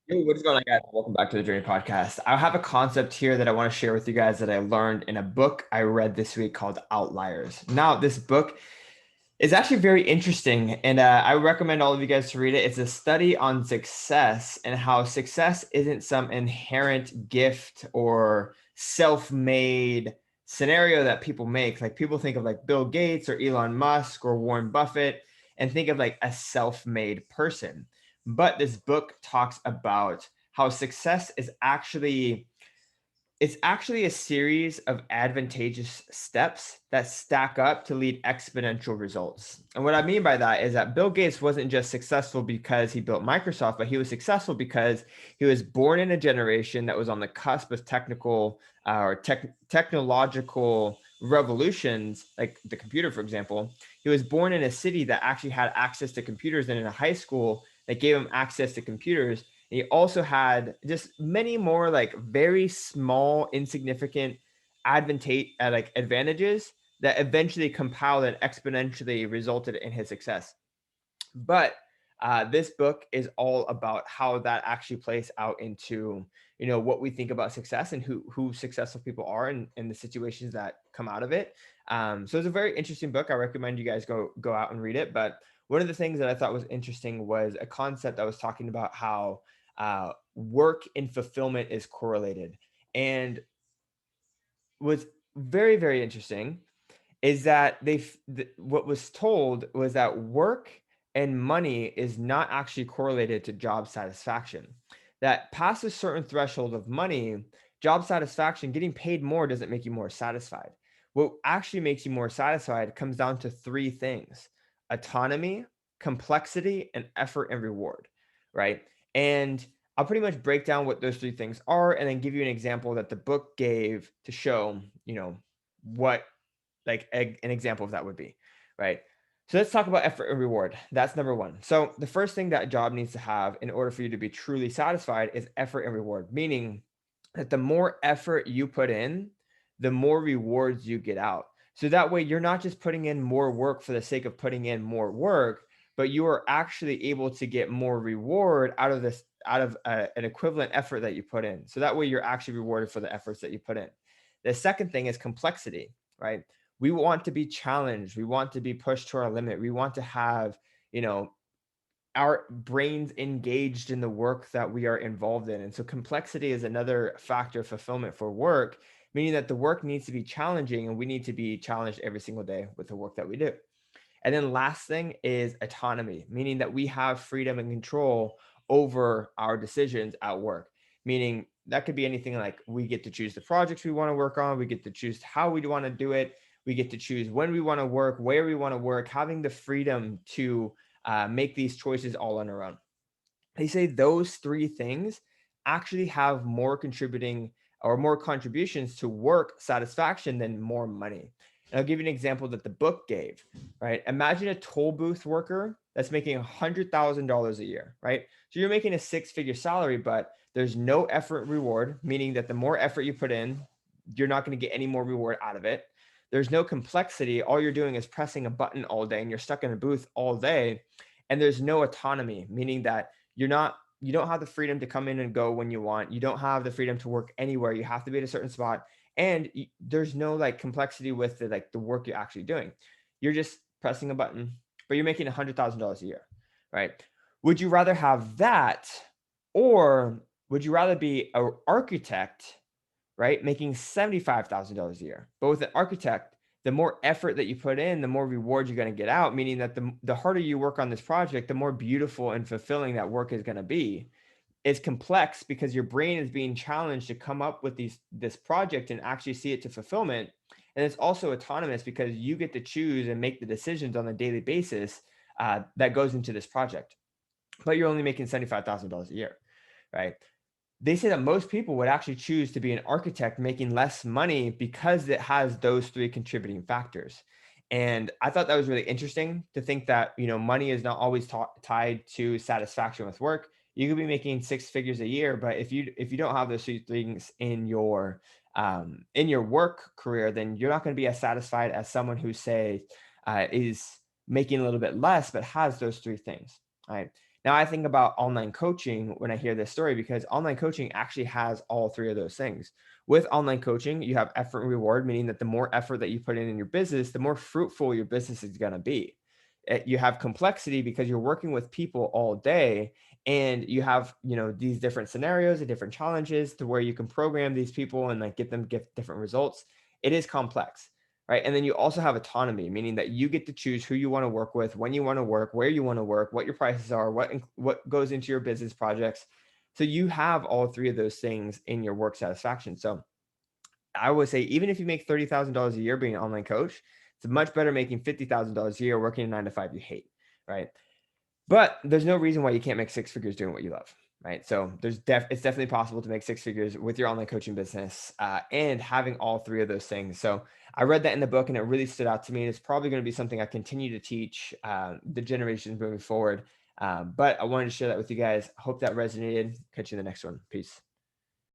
Hey, what is going on, guys? Welcome back to the Journey Podcast. I have a concept here that I want to share with you guys that I learned in a book I read this week called Outliers. Now, this book is actually very interesting, and I recommend all of you guys to read it. It's a study on success and how success isn't some inherent gift or self-made scenario that people make. Like people think of like Bill Gates or Elon Musk or Warren Buffett and think of like a self-made person. But this book talks about how success is actually it's actually a series of advantageous steps that stack up to lead exponential results. And what I mean by that is that Bill Gates wasn't just successful because he built Microsoft, but he was successful because he was born in a generation that was on the cusp of technological revolutions, like the computer, for example. He was born in a city that actually had access to computers and in a high school that gave him access to computers. He also had just many more like very small, insignificant advantages that eventually compiled and exponentially resulted in his success. But this book is all about how that actually plays out into what we think about success and who successful people are and the situations that come out of it. So it's a very interesting book. I recommend you guys go out and read it. But one of the things that I thought was interesting was a concept I was talking about how work and fulfillment is correlated, and was very very interesting is that what was told was that work and money is not actually correlated to job satisfaction. That past a certain threshold of money, job satisfaction, getting paid more doesn't make you more satisfied. What actually makes you more satisfied comes down to three things: autonomy, complexity, and effort and reward, right? And I'll pretty much break down what those three things are and then give you an example that the book gave to show, what like an example of that would be, right? So let's talk about effort and reward. That's number one. So the first thing that a job needs to have in order for you to be truly satisfied is effort and reward, meaning that the more effort you put in, the more rewards you get out. So that way you're not just putting in more work for the sake of putting in more work, but you are actually able to get more reward out of this out of an equivalent effort that you put in. So that way you're actually rewarded for the efforts that you put in. The second thing is complexity, right? We want to be challenged. We want to be pushed to our limit. We want to have, you know, our brains engaged in the work that we are involved in. And so complexity is another factor of fulfillment for work, meaning that the work needs to be challenging and we need to be challenged every single day with the work that we do. And then last thing is autonomy, meaning that we have freedom and control over our decisions at work. Meaning that could be anything like we get to choose the projects we want to work on, we get to choose how we want to do it, we get to choose when we want to work, where we want to work, having the freedom to make these choices all on our own. They say those three things actually have more contributing or more contributions to work satisfaction than more money. And I'll give you an example that the book gave, right? Imagine a toll booth worker that's making $100,000 a year, right? So you're making a six-figure salary, but there's no effort reward, meaning that the more effort you put in, you're not going to get any more reward out of it. There's no complexity. All you're doing is pressing a button all day and you're stuck in a booth all day. And there's no autonomy, meaning that you don't have the freedom to come in and go when you want. You don't have the freedom to work anywhere. You have to be at a certain spot. And there's no like complexity with the work you're actually doing. You're just pressing a button, but you're making $100,000 a year, right? Would you rather have that, or would you rather be an architect, right, making $75,000 a year? But with an architect, the more effort that you put in, the more reward you're going to get out, meaning that the harder you work on this project, the more beautiful and fulfilling that work is going to be. It's complex because your brain is being challenged to come up with this project and actually see it to fulfillment. And it's also autonomous because you get to choose and make the decisions on a daily basis that goes into this project. But you're only making $75,000 a year, right? They say that most people would actually choose to be an architect making less money because it has those three contributing factors. And I thought that was really interesting to think that, money is not always tied to satisfaction with work. You could be making six figures a year, but if you don't have those three things in your work career, then you're not going to be as satisfied as someone who say is making a little bit less but has those three things. Right Now I think about online coaching when I hear this story because online coaching actually has all three of those things. With online coaching, you have effort and reward, meaning that the more effort that you put in your business, the more fruitful your business is going to be. You have complexity because you're working with people all day, and you have, these different scenarios and different challenges to where you can program these people and like get different results. It is complex, right? And then you also have autonomy, meaning that you get to choose who you want to work with, when you want to work, where you want to work, what your prices are, what goes into your business projects. So you have all three of those things in your work satisfaction. So I would say even if you make $30,000 a year being an online coach, it's much better making $50,000 a year working a 9 to 5 you hate, right? But there's no reason why you can't make six figures doing what you love, right? So it's definitely possible to make six figures with your online coaching business, and having all three of those things. So I read that in the book, and it really stood out to me. And it's probably going to be something I continue to teach the generations moving forward. But I wanted to share that with you guys. Hope that resonated. Catch you in the next one. Peace.